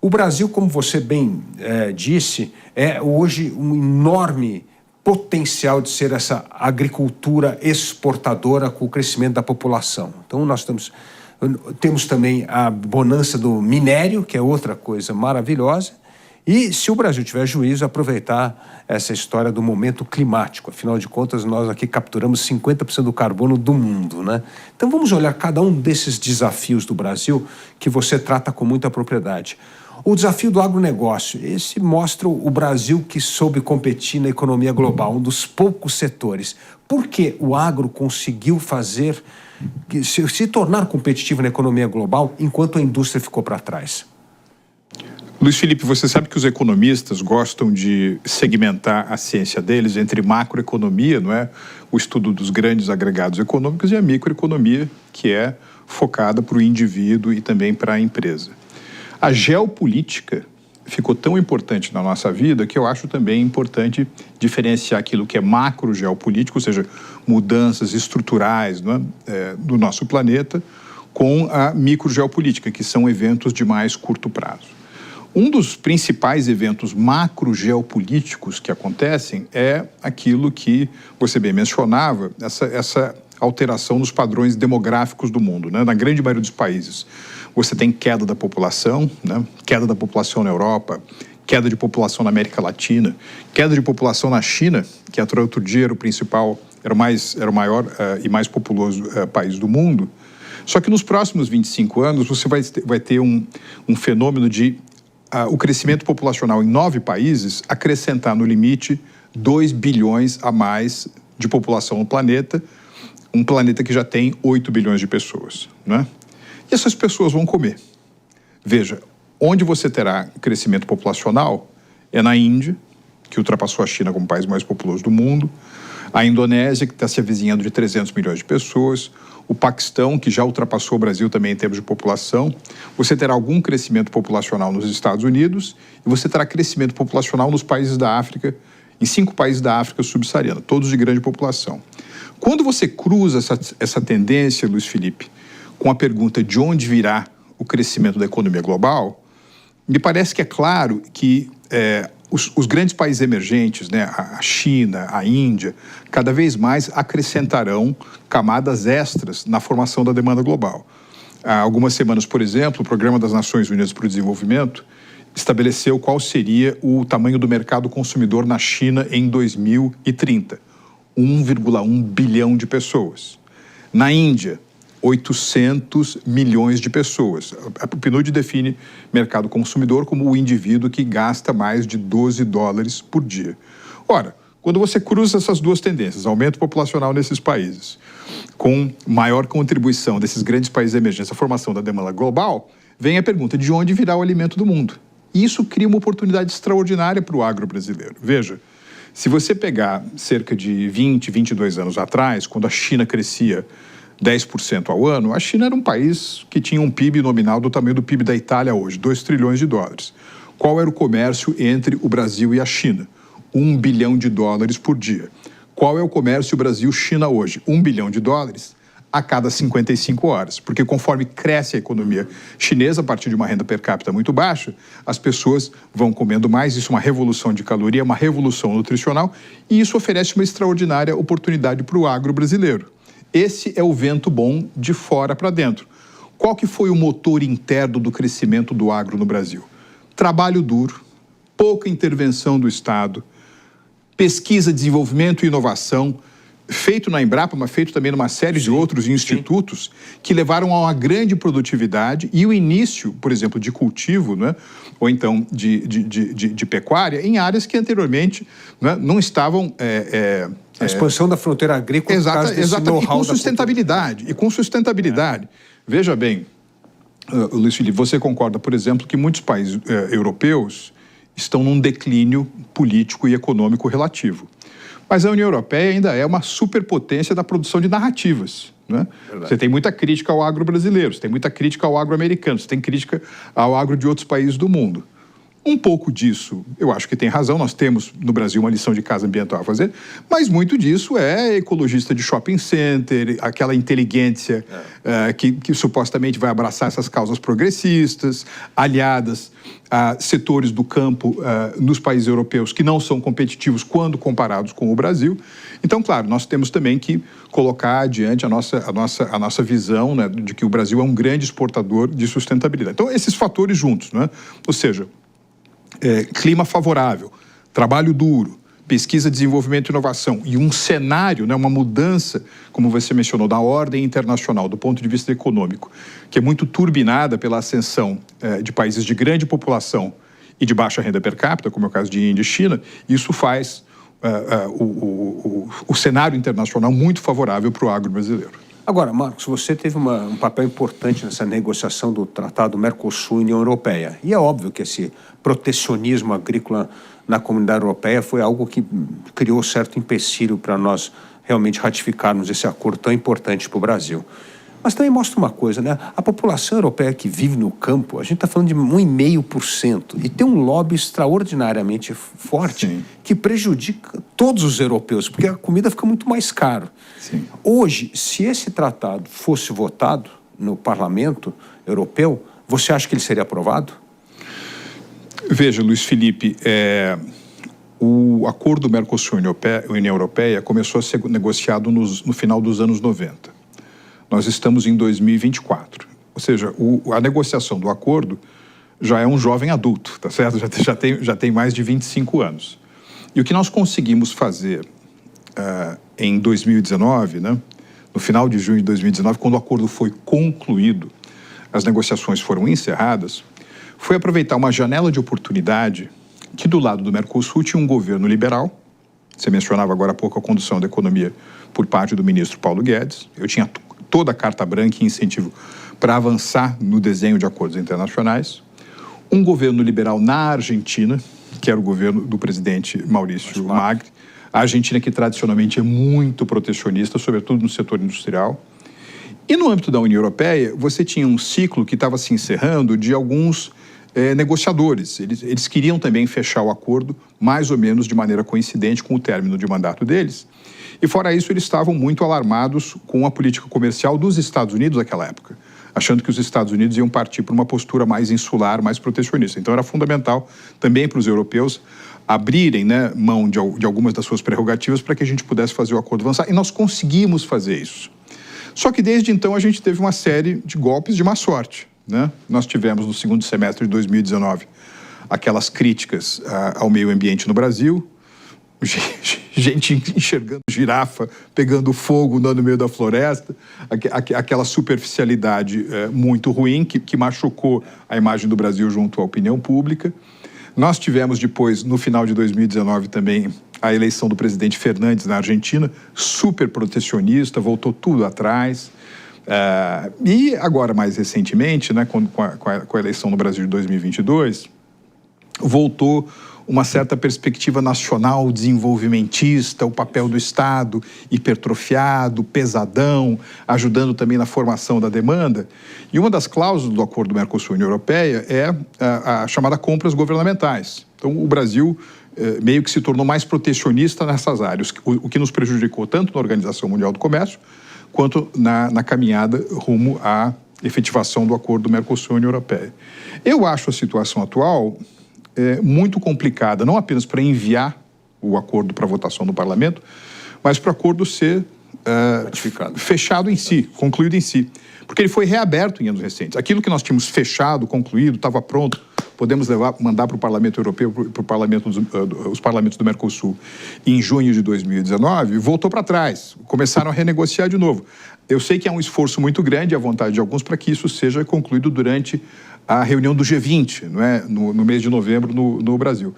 O Brasil, como você bem disse, é hoje um enorme potencial de ser essa agricultura exportadora com o crescimento da população. Então, nós temos também a bonança do minério, que é outra coisa maravilhosa, e, se o Brasil tiver juízo, aproveitar essa história do momento climático. Afinal de contas, nós aqui capturamos 50% do carbono do mundo, né? Então, vamos olhar cada um desses desafios do Brasil que você trata com muita propriedade. O desafio do agronegócio, esse mostra o Brasil que soube competir na economia global, um dos poucos setores. Por que o agro conseguiu se tornar competitivo na economia global enquanto a indústria ficou para trás? Luiz Felipe, você sabe que os economistas gostam de segmentar a ciência deles entre macroeconomia, não é? O estudo dos grandes agregados econômicos, e a microeconomia, que é focada para o indivíduo e também para a empresa. A geopolítica ficou tão importante na nossa vida que eu acho também importante diferenciar aquilo que é macro-geopolítico, ou seja, mudanças estruturais, não é, do nosso planeta, com a micro-geopolítica, que são eventos de mais curto prazo. Um dos principais eventos macro-geopolíticos que acontecem é aquilo que você bem mencionava, essa alteração nos padrões demográficos do mundo, né? Na grande maioria dos países, você tem queda da população, né? Queda da população na Europa, queda de população na América Latina, queda de população na China, que até outro dia era o principal, era o maior e mais populoso país do mundo. Só que nos próximos 25 anos você vai ter um fenômeno de o crescimento populacional em 9 países acrescentar no limite 2 bilhões a mais de população no planeta, um planeta que já tem 8 bilhões de pessoas, né? E essas pessoas vão comer. Veja, onde você terá crescimento populacional é na Índia, que ultrapassou a China como o país mais populoso do mundo, a Indonésia, que está se avizinhando de 300 milhões de pessoas, o Paquistão, que já ultrapassou o Brasil também em termos de população. Você terá algum crescimento populacional nos Estados Unidos e você terá crescimento populacional nos países da África, em 5 países da África subsaariana, todos de grande população. Quando você cruza essa tendência, Luiz Felipe, com a pergunta de onde virá o crescimento da economia global, me parece que é claro que os grandes países emergentes, né, a China, a Índia, cada vez mais acrescentarão camadas extras na formação da demanda global. Há algumas semanas, por exemplo, o Programa das Nações Unidas para o Desenvolvimento estabeleceu qual seria o tamanho do mercado consumidor na China em 2030. 1,1 bilhão de pessoas. Na Índia, 800 milhões de pessoas. A PNUD define mercado consumidor como o indivíduo que gasta mais de 12 dólares por dia. Ora, quando você cruza essas duas tendências, aumento populacional nesses países, com maior contribuição desses grandes países emergentes à formação da demanda global, vem a pergunta de onde virá o alimento do mundo. E isso cria uma oportunidade extraordinária para o agro brasileiro. Veja, se você pegar cerca de 20, 22 anos atrás, quando a China crescia 10% ao ano, a China era um país que tinha um PIB nominal do tamanho do PIB da Itália hoje, 2 trilhões de dólares. Qual era o comércio entre o Brasil e a China? 1 bilhão de dólares por dia. Qual é o comércio Brasil-China hoje? 1 bilhão de dólares a cada 55 horas. Porque conforme cresce a economia chinesa, a partir de uma renda per capita muito baixa, as pessoas vão comendo mais, isso é uma revolução de caloria, uma revolução nutricional, e isso oferece uma extraordinária oportunidade para o agro brasileiro. Esse é o vento bom de fora para dentro. Qual que foi o motor interno do crescimento do agro no Brasil? Trabalho duro, pouca intervenção do Estado, pesquisa, desenvolvimento e inovação, feito na Embrapa, mas feito também numa série de outros institutos que levaram a uma grande produtividade e o início, por exemplo, de cultivo, né? Ou então de pecuária, em áreas que anteriormente, né, não estavam... A expansão da fronteira agrícola, exatamente, e com sustentabilidade. E com sustentabilidade. Veja bem, Luiz Felipe, você concorda, por exemplo, que muitos países europeus estão num declínio político e econômico relativo. Mas a União Europeia ainda é uma superpotência da produção de narrativas, né? Você tem muita crítica ao agro brasileiro, você tem muita crítica ao agro americano, você tem crítica ao agro de outros países do mundo. Um pouco disso, eu acho que tem razão, nós temos no Brasil uma lição de casa ambiental a fazer, mas muito disso é ecologista de shopping center, aquela inteligência que supostamente vai abraçar essas causas progressistas, aliadas a setores do campo nos países europeus que não são competitivos quando comparados com o Brasil. Então, claro, nós temos também que colocar adiante a nossa visão, né, de que o Brasil é um grande exportador de sustentabilidade. Então, esses fatores juntos, né? Ou seja, clima favorável, trabalho duro, pesquisa, desenvolvimento e inovação e um cenário, né, uma mudança, como você mencionou, da ordem internacional do ponto de vista econômico, que é muito turbinada pela ascensão de países de grande população e de baixa renda per capita, como é o caso de Índia e China, isso faz o cenário internacional muito favorável para o agro brasileiro. Agora, Marcos, você teve um papel importante nessa negociação do Tratado Mercosul-União Europeia. E é óbvio que esse protecionismo agrícola na comunidade europeia foi algo que criou certo empecilho para nós realmente ratificarmos esse acordo tão importante para o Brasil. Mas também mostra uma coisa, né? A população europeia que vive no campo, a gente está falando de 1,5%, e tem um lobby extraordinariamente forte. Sim. Que prejudica todos os europeus, porque a comida fica muito mais cara. Sim. Hoje, se esse tratado fosse votado no Parlamento Europeu, você acha que ele seria aprovado? Veja, Luiz Felipe, o acordo Mercosul-União Europeia começou a ser negociado no final dos anos 90. Nós estamos em 2024, ou seja, a negociação do acordo já é um jovem adulto, tá certo? Já tem mais de 25 anos. E o que nós conseguimos fazer em 2019, né, no final de junho de 2019, quando o acordo foi concluído, as negociações foram encerradas, foi aproveitar uma janela de oportunidade que do lado do Mercosul tinha um governo liberal. Você mencionava agora há pouco a condução da economia por parte do ministro Paulo Guedes. Eu tinha toda a carta branca e incentivo para avançar no desenho de acordos internacionais. Um governo liberal na Argentina, que era o governo do presidente Maurício Macri. A Argentina que tradicionalmente é muito protecionista, sobretudo no setor industrial. E no âmbito da União Europeia, você tinha um ciclo que estava se encerrando de alguns negociadores. Eles queriam também fechar o acordo mais ou menos de maneira coincidente com o término de mandato deles. E fora isso, eles estavam muito alarmados com a política comercial dos Estados Unidos naquela época, achando que os Estados Unidos iam partir para uma postura mais insular, mais protecionista. Então era fundamental também para os europeus abrirem, né, mão de algumas das suas prerrogativas para que a gente pudesse fazer o acordo avançar. E nós conseguimos fazer isso. Só que desde então a gente teve uma série de golpes de má sorte, né? Nós tivemos no segundo semestre de 2019 aquelas críticas ao meio ambiente no Brasil, gente enxergando girafa, pegando fogo no meio da floresta, aquela superficialidade muito ruim que machucou a imagem do Brasil junto à opinião pública. Nós tivemos depois, no final de 2019 também, a eleição do presidente Fernandes na Argentina, super protecionista, voltou tudo atrás. E agora, mais recentemente, né, com a eleição no Brasil de 2022, voltou uma certa perspectiva nacional desenvolvimentista, o papel do Estado hipertrofiado, pesadão, ajudando também na formação da demanda. E uma das cláusulas do acordo Mercosul-União Europeia é a chamada compras governamentais. Então, o Brasil meio que se tornou mais protecionista nessas áreas, o que nos prejudicou tanto na Organização Mundial do Comércio, quanto na caminhada rumo à efetivação do acordo Mercosul-União Europeia. Eu acho a situação atual muito complicada, não apenas para enviar o acordo para votação no parlamento, mas para o acordo ser fechado em si, concluído em si. Porque ele foi reaberto em anos recentes. Aquilo que nós tínhamos fechado, concluído, estava pronto, podemos mandar para o Parlamento Europeu, para os parlamentos do Mercosul, em junho de 2019, voltou para trás, começaram a renegociar de novo. Eu sei que é um esforço muito grande, a vontade de alguns, para que isso seja concluído durante a reunião do G20, não é? no mês de novembro no Brasil.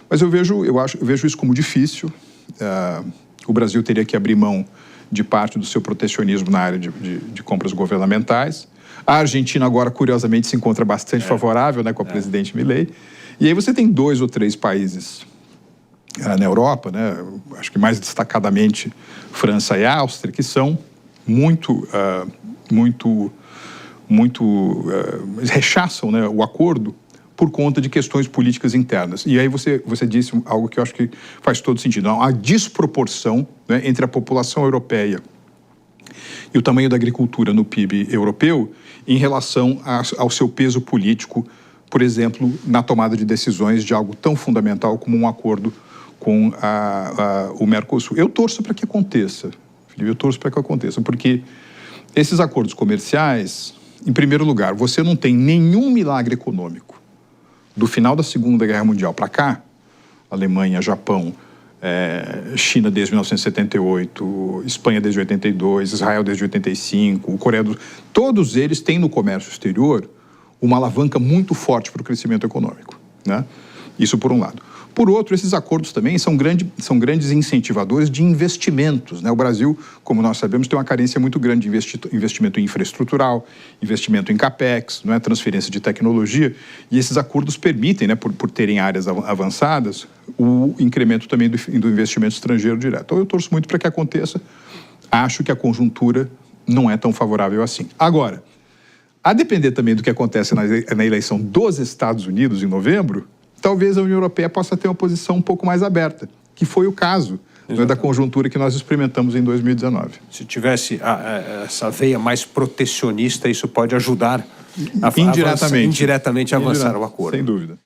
Mas eu vejo isso como difícil. O Brasil teria que abrir mão de parte do seu protecionismo na área de compras governamentais. A Argentina agora, curiosamente, se encontra bastante favorável, né, com a presidente Milei. E aí você tem 2 ou 3 países na Europa, né, acho que mais destacadamente França e Áustria, que são rechaçam, né, o acordo por conta de questões políticas internas. E aí você disse algo que eu acho que faz todo sentido. Há desproporção, né, entre a população europeia e o tamanho da agricultura no PIB europeu em relação ao seu peso político, por exemplo, na tomada de decisões de algo tão fundamental como um acordo com o Mercosul. Eu torço para que aconteça, Felipe, eu torço para que aconteça, porque esses acordos comerciais, em primeiro lugar, você não tem nenhum milagre econômico do final da Segunda Guerra Mundial para cá, Alemanha, Japão, China desde 1978, Espanha desde 82, Israel desde 85, Coreia do Sul, todos eles têm no comércio exterior uma alavanca muito forte para o crescimento econômico, né? Isso por um lado. Por outro, esses acordos também são grandes incentivadores de investimentos, né? O Brasil, como nós sabemos, tem uma carência muito grande de investimento infraestrutural, investimento em capex, não é? Transferência de tecnologia, e esses acordos permitem, né, por terem áreas avançadas, o incremento também do investimento estrangeiro direto. Então, eu torço muito para que aconteça. Acho que a conjuntura não é tão favorável assim. Agora, a depender também do que acontece na eleição dos Estados Unidos em novembro, talvez a União Europeia possa ter uma posição um pouco mais aberta, que foi o caso, né, da conjuntura que nós experimentamos em 2019. Se tivesse essa veia mais protecionista, isso pode ajudar indiretamente a avançar o acordo. Sem dúvida.